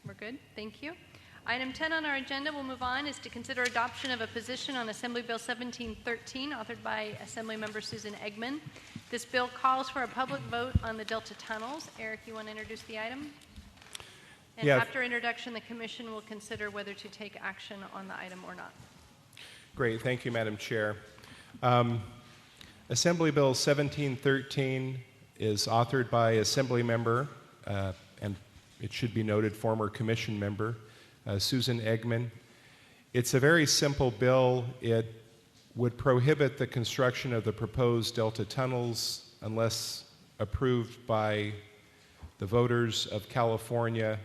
We're good. Thank you. Item 10 on our agenda, we'll move on, is to consider adoption of a position on Assembly Bill 1713, authored by Assemblymember Susan Eggman. This bill calls for a public vote on the Delta tunnels. Eric, you want to introduce the item? And after introduction, the Commission will consider whether to take action on the item or not. Great. Thank you, Madam Chair. Assembly Bill 1713 is authored by Assemblymember, and it should be noted, former Commission member, Susan Eggman. It's a very simple bill. It would prohibit the construction of the proposed Delta tunnels unless approved by the voters of California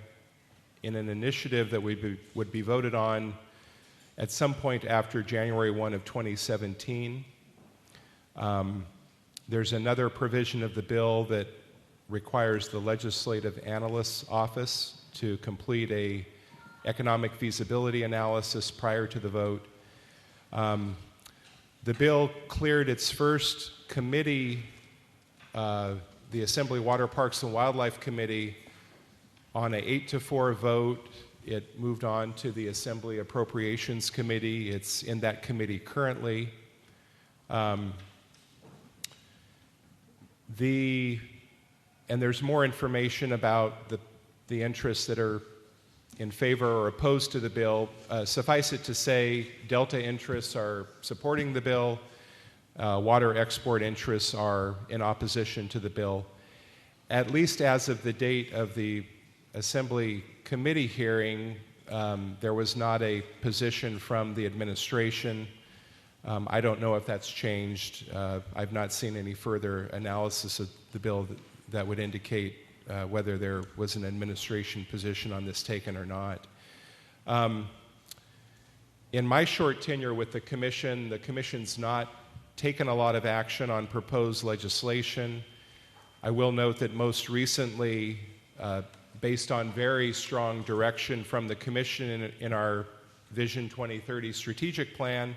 in an initiative that would be voted on at some point after January 1 of 2017. There's another provision of the bill that requires the Legislative Analyst's Office to complete a economic feasibility analysis prior to the vote. The bill cleared its first committee, the Assembly Water, Parks, and Wildlife Committee, on an 8-4 vote. It moved on to the Assembly Appropriations Committee. It's in that committee currently. And there's more information about the interests that are in favor or opposed to the bill. Suffice it to say, Delta interests are supporting the bill. Water export interests are in opposition to the bill. At least as of the date of the Assembly Committee hearing, there was not a position from the administration. I don't know if that's changed. I've not seen any further analysis of the bill that would indicate whether there was an administration position on this taken or not. In my short tenure with the Commission's not taken a lot of action on proposed legislation. I will note that most recently, based on very strong direction from the Commission in our Vision 2030 strategic plan,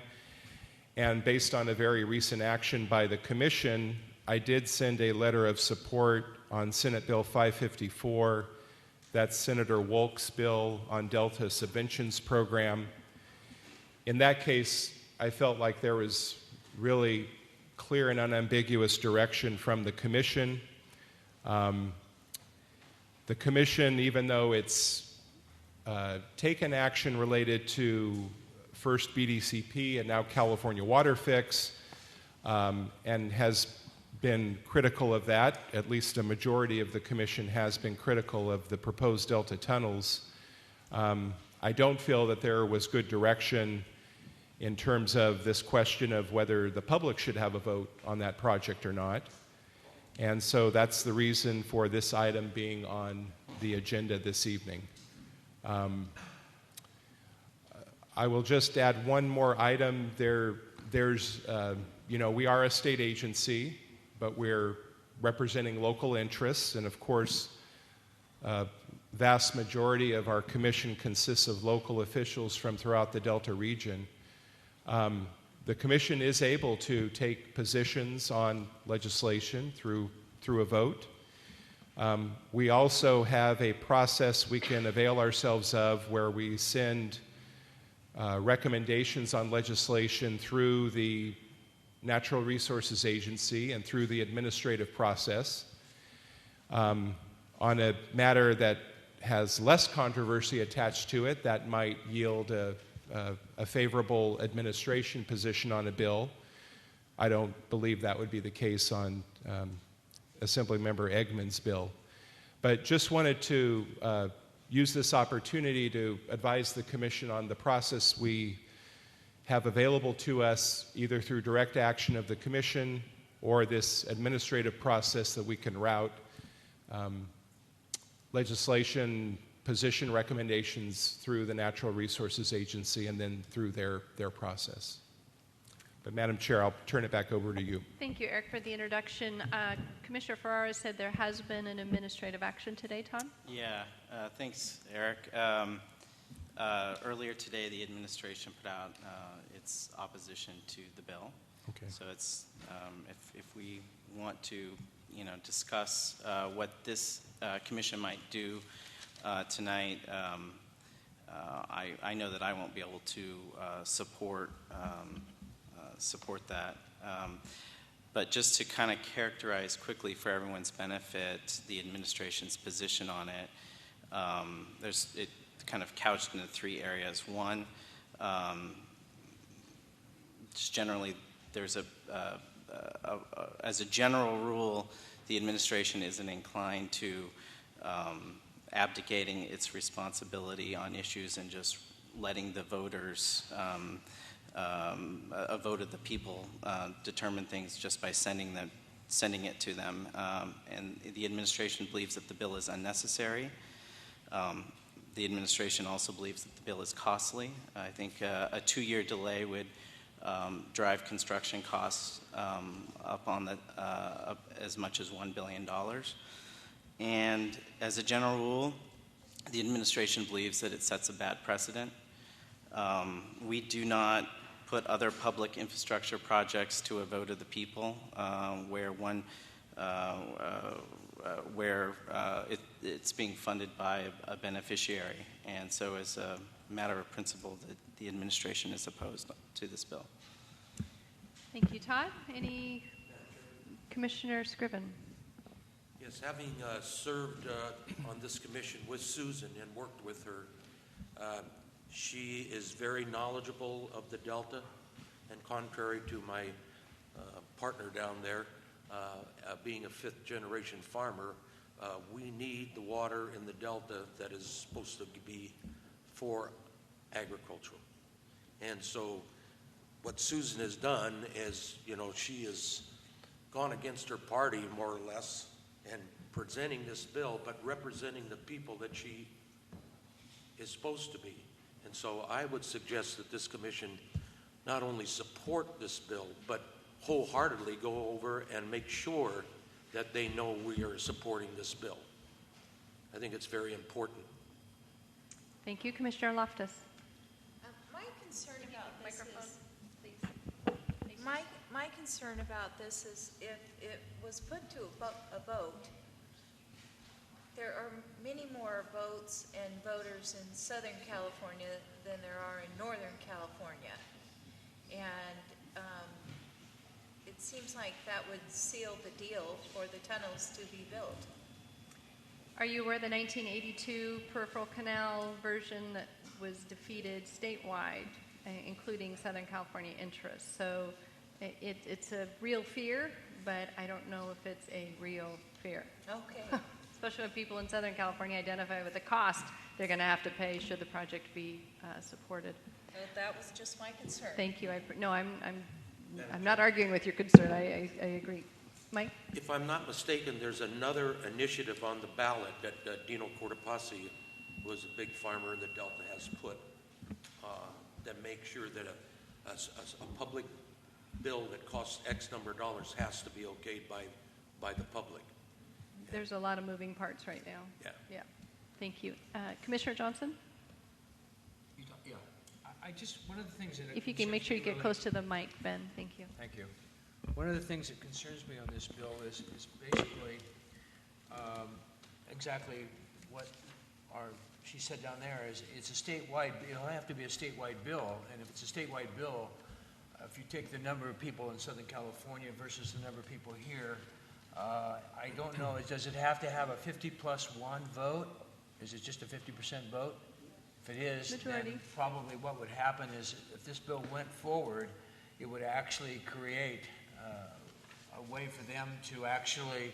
and based on a very recent action by the Commission, I did send a letter of support on Senate Bill 554. That's Senator Wolk's bill on Delta Subventions Program. In that case, I felt like there was really clear and unambiguous direction from the Commission. The Commission, even though it's taken action related to first BDCP and now California Water Fix, and has been critical of that, at least a majority of the Commission has been critical of the proposed Delta tunnels. I don't feel that there was good direction in terms of this question of whether the public should have a vote on that project or not. And so that's the reason for this item being on the agenda this evening. I will just add one more item. We are a state agency, but we're representing local interests, and of course, vast majority of our commission consists of local officials from throughout the Delta region. The Commission is able to take positions on legislation through a vote. We also have a process we can avail ourselves of where we send recommendations on legislation through the Natural Resources Agency and through the administrative process. On a matter that has less controversy attached to it, that might yield a favorable administration position on a bill. I don't believe that would be the case on Assemblymember Eggman's bill. But just wanted to use this opportunity to advise the Commission on the process we have available to us, either through direct action of the Commission or this administrative process that we can route legislation position recommendations through the Natural Resources Agency and then through their process. But Madam Chair, I'll turn it back over to you. Thank you, Eric, for the introduction. Commissioner Ferrara said there has been an administrative action today. Tom? Yeah, thanks, Eric. Earlier today, the administration put out its opposition to the bill. Okay. So it's if we want to, discuss what this commission might do tonight, I know that I won't be able to support that. But just to kind of characterize quickly for everyone's benefit the administration's position on it, it kind of couched into 3 areas. One, just generally, there's as a general rule, the administration isn't inclined to abdicating its responsibility on issues and just letting the voters, a vote of the people, determine things just by sending it to them. And the administration believes that the bill is unnecessary. The administration also believes that the bill is costly. I think a 2-year delay would drive construction costs up as much as $1 billion. And as a general rule, the administration believes that it sets a bad precedent. We do not put other public infrastructure projects to a vote of the people where it's being funded by a beneficiary. And so as a matter of principle, the administration is opposed to this bill. Thank you, Todd. Any Commissioner Scriven? Yes, having served on this commission with Susan and worked with her, she is very knowledgeable of the Delta, and contrary to my partner down there, being a 5th-generation farmer, we need the water in the Delta that is supposed to be for agricultural. And so what Susan has done is, she has gone against her party more or less and presenting this bill, but representing the people that she is supposed to be. And so I would suggest that this commission not only support this bill, but wholeheartedly go over and make sure that they know we are supporting this bill. I think it's very important. Thank you, Commissioner Loftus. My concern about this is, please. my concern about this is if it was put to a vote, there are many more votes and voters in Southern California than there are in Northern California. And it seems like that would seal the deal for the tunnels to be built. Are you aware the 1982 peripheral canal version that was defeated statewide, including Southern California interests? So it's a real fear, but I don't know if it's a real fear. Okay. Especially when people in Southern California identify with the cost they're going to have to pay should the project be supported. So that was just my concern. Thank you. I'm not arguing with your concern. I agree. Mike? If I'm not mistaken, there's another initiative on the ballot that Dino Cortopassi, who is a big farmer in the Delta, has put that makes sure that a public bill that costs X number of dollars has to be okayed by the public. There's a lot of moving parts right now. Yeah. Thank you. Commissioner Johnson? Yeah. One of the things that... If you can make sure you get close to the mic, Ben. Thank you. Thank you. One of the things that concerns me on this bill is basically exactly what she said down there is it's a statewide, it'll have to be a statewide bill, and if it's a statewide bill, if you take the number of people in Southern California versus the number of people here, I don't know, does it have to have a 50+1 vote? Is it just a 50% vote? If it is, majority. Then probably what would happen is if this bill went forward, it would actually create a way for them to actually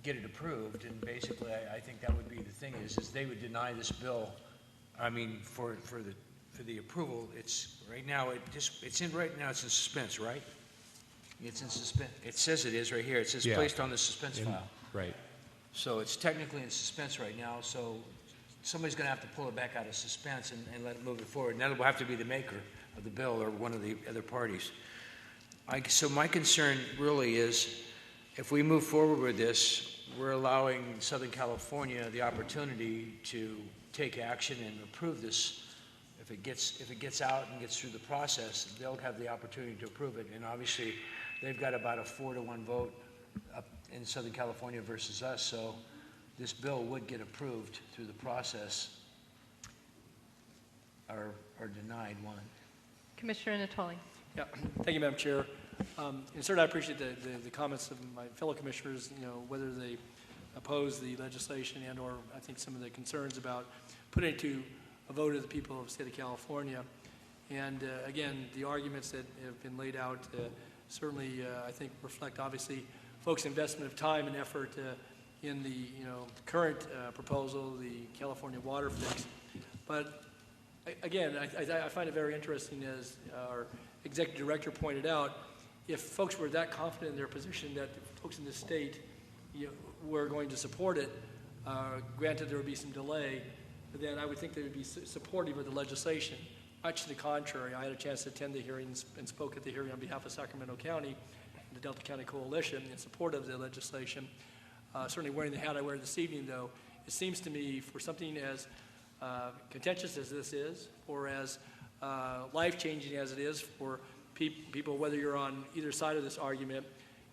get it approved. And basically, I think that would be the thing is they would deny this bill. I mean, for the approval, it's right now it's in suspense, right? It's in suspense. It says it is right here. It says placed on the suspense file. Right. So it's technically in suspense right now. So somebody's going to have to pull it back out of suspense and let it move it forward. And that will have to be the maker of the bill or one of the other parties. So my concern really is if we move forward with this, we're allowing Southern California the opportunity to take action and approve this. If it gets out and gets through the process, they'll have the opportunity to approve it. And obviously, they've got about a 4-to-1 vote up in Southern California versus us. So this bill would get approved through the process are denied one. Commissioner Natoli. Yeah, thank you, Madam Chair. And certainly I appreciate the comments of my fellow commissioners, whether they oppose the legislation and or I think some of the concerns about putting it to a vote of the people of the state of California. And again, the arguments that have been laid out certainly I think reflect obviously folks' investment of time and effort in the current proposal, the California water fix. But again, I find it very interesting, as our executive director pointed out, if folks were that confident in their position that the folks in the state were going to support it, granted there would be some delay, then I would think they would be supportive of the legislation. Much to the contrary, I had a chance to attend the hearings and spoke at the hearing on behalf of Sacramento County, the Delta County Coalition, in support of the legislation. Certainly wearing the hat I wear this evening, though, it seems to me for something as contentious as this is, or as life-changing as it is for people, whether you're on either side of this argument,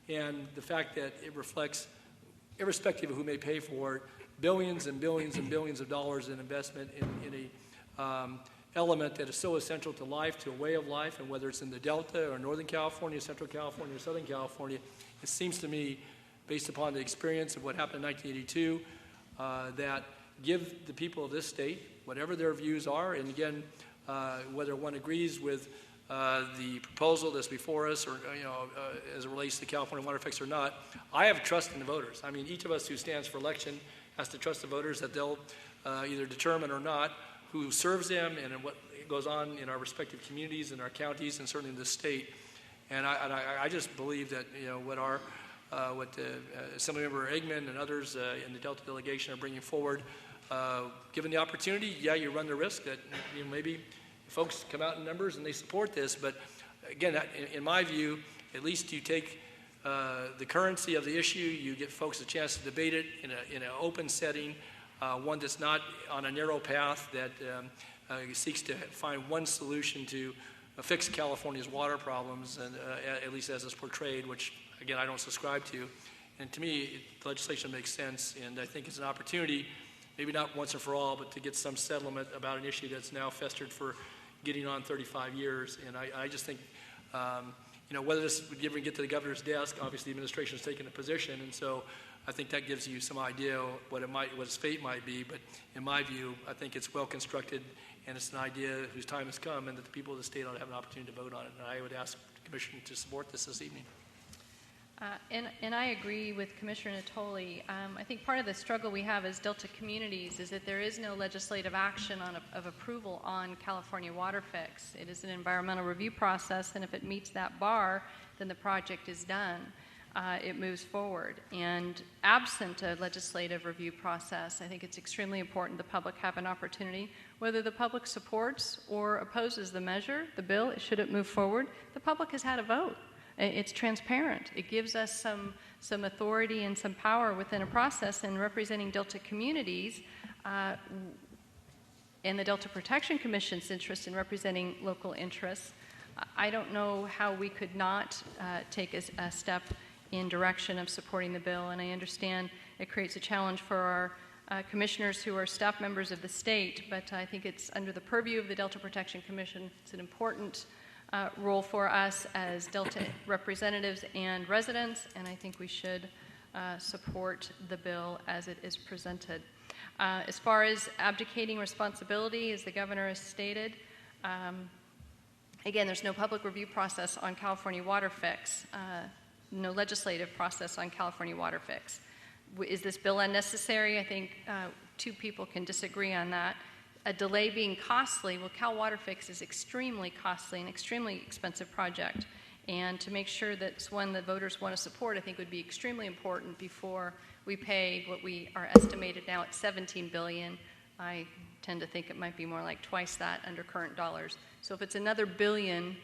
and the fact that it reflects, irrespective of who may pay for it, billions and billions and billions of dollars in investment in a element that is so essential to life, to a way of life, and whether it's in the Delta or Northern California, Central California, or Southern California, it seems to me, based upon the experience of what happened in 1982, that give the people of this state, whatever their views are, and again, whether one agrees with the proposal that's before us, or as it relates to California water fix or not, I have trust in the voters. I mean, each of us who stands for election has to trust the voters that they'll either determine or not who serves them and what goes on in our respective communities and our counties and certainly in this state. And I just believe that what Assemblymember Eggman and others in the Delta delegation are bringing forward, given the opportunity, yeah, you run the risk that maybe folks come out in numbers and they support this, but again, in my view, at least you take the currency of the issue, you get folks a chance to debate it in an open setting, one that's not on a narrow path that seeks to find one solution to fix California's water problems, and at least as it's portrayed, which again I don't subscribe to. And to me, the legislation makes sense, and I think it's an opportunity, maybe not once and for all, but to get some settlement about an issue that's now festered for getting on 35 years. And I just think, whether this would ever get to the governor's desk, obviously the administration has taken a position, and so I think that gives you some idea what its fate might be. But in my view, I think it's well constructed, and it's an idea whose time has come, and that the people of the state ought to have an opportunity to vote on it. And I would ask the Commission to support this evening. And I agree with Commissioner Natoli. I think part of the struggle we have as Delta communities is that there is no legislative action of approval on California water fix. It is an environmental review process, and if it meets that bar, then the project is done. It moves forward. And absent a legislative review process, I think it's extremely important the public have an opportunity, whether the public supports or opposes the measure, the bill, should it move forward, the public has had a vote. It's transparent. It gives us some authority and some power within a process in representing Delta communities and the Delta Protection Commission's interest in representing local interests. I don't know how we could not take a step in direction of supporting the bill, and I understand it creates a challenge for our commissioners who are staff members of the state, but I think it's under the purview of the Delta Protection Commission. It's an important role for us as Delta representatives and residents, and I think we should support the bill as it is presented. As far as abdicating responsibility, as the governor has stated, again, there's no public review process on California water fix, no legislative process on California water fix. Is this bill unnecessary? I think two people can disagree on that. A delay being costly, well, Cal Water Fix is extremely costly, an extremely expensive project. And to make sure that it's one that voters want to support, I think would be extremely important before we pay what we are estimated now at $17 billion. I tend to think it might be more like twice that under current dollars. So if it's another billion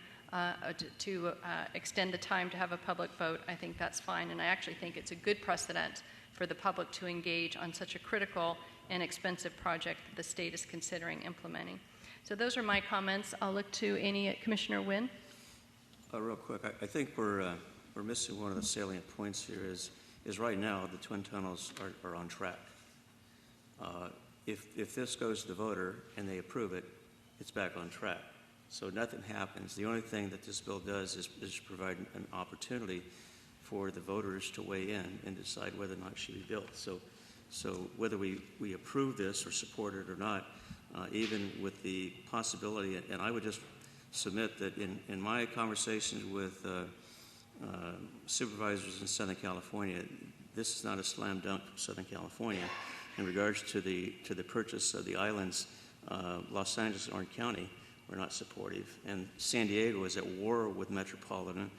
to extend the time to have a public vote, I think that's fine. And I actually think it's a good precedent for the public to engage on such a critical and expensive project that the state is considering implementing. So those are my comments. I'll look to any Commissioner Wynn. Real quick, I think we're missing one of the salient points here is right now the twin tunnels are on track. If this goes to the voter and they approve it, it's back on track. So nothing happens. The only thing that this bill does is provide an opportunity for the voters to weigh in and decide whether or not it should be built. So whether we approve this or support it or not, even with the possibility, and I would just submit that in my conversations with supervisors in Southern California, this is not a slam dunk from Southern California. In regards to the purchase of the islands, Los Angeles and Orange County were not supportive, and San Diego is at war with Metropolitan,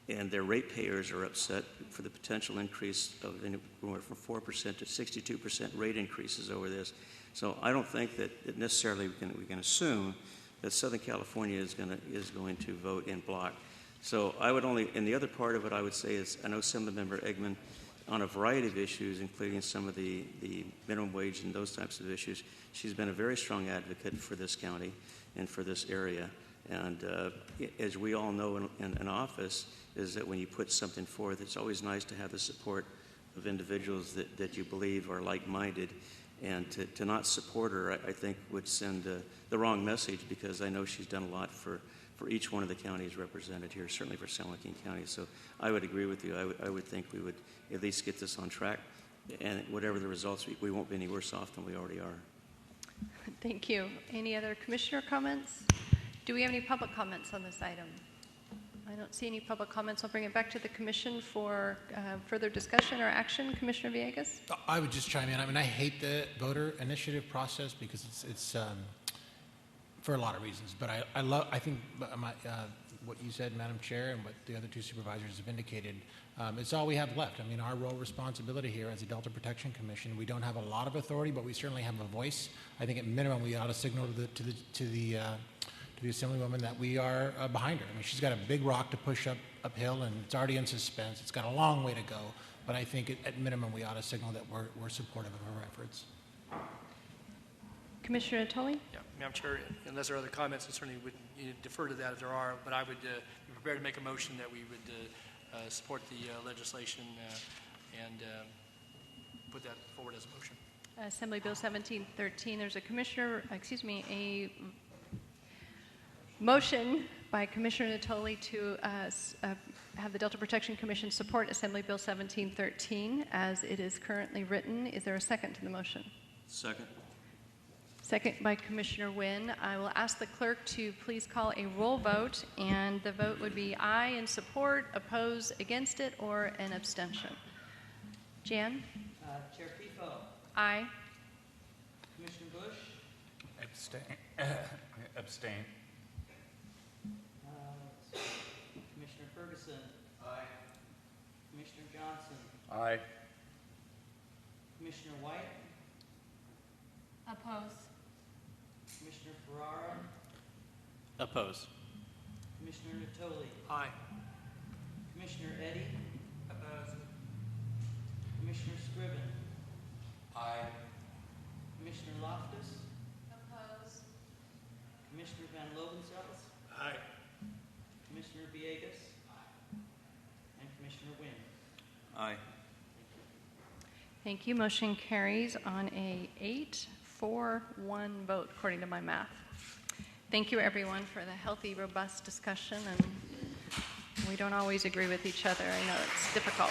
and their ratepayers are upset for the potential increase of anywhere from 4% to 62% rate increases over this. So I don't think that necessarily we can assume that Southern California is going to vote in block. So I would only, and the other part of it I would say is, I know Assemblymember Eggman, on a variety of issues, including some of the minimum wage and those types of issues, she's been a very strong advocate for this county and for this area. And as we all know in an office, is that when you put something forth, it's always nice to have the support of individuals that you believe are like-minded. And to not support her, I think, would send the wrong message, because I know she's done a lot for each one of the counties represented here, certainly for San Joaquin County. So I would agree with you. I would think we would at least get this on track. And whatever the results, we won't be any worse off than we already are. Thank you. Any other commissioner comments? Do we have any public comments on this item? I don't see any public comments. I'll bring it back to the commission for further discussion or action. Commissioner Villegas? I would just chime in. I mean, I hate the voter initiative process because it's for a lot of reasons. But I think what you said, Madam Chair, and what the other two supervisors have indicated, it's all we have left. I mean, our role, responsibility here as a Delta Protection Commission, we don't have a lot of authority, but we certainly have a voice. I think at minimum we ought to signal to the Assemblywoman that we are behind her. I mean, she's got a big rock to push uphill, and it's already in suspense. It's got a long way to go, but I think at minimum we ought to signal that we're supportive of her efforts. Commissioner Natoli? Yeah, Madam Chair, unless there are other comments, I certainly would defer to that if there are, but I would be prepared to make a motion that we would support the legislation and put that forward as a motion. Assembly Bill 1713. There's a motion by Commissioner Natoli to have the Delta Protection Commission support Assembly Bill 1713 as it is currently written. Is there a second to the motion? Second. Second by Commissioner Wynn. I will ask the clerk to please call a roll vote, and the vote would be aye in support, oppose against it, or an abstention. Jan? Chair Pifo. Aye. Commissioner Bush. Abstain. Commissioner Ferguson. Aye. Commissioner Johnson. Aye. Commissioner White. Oppose. Commissioner Ferrara. Oppose. Commissioner Natoli. Aye. Commissioner Eddy. Oppose. Commissioner Scriven. Aye. Commissioner Loftus. Oppose. Commissioner Van Lovenzells. Aye. Commissioner Villegas. And Commissioner Wynn. Aye. Thank you. Motion carries on a 8-4-1 vote, according to my math. Thank you, everyone, for the healthy, robust discussion. And we don't always agree with each other. I know it's difficult.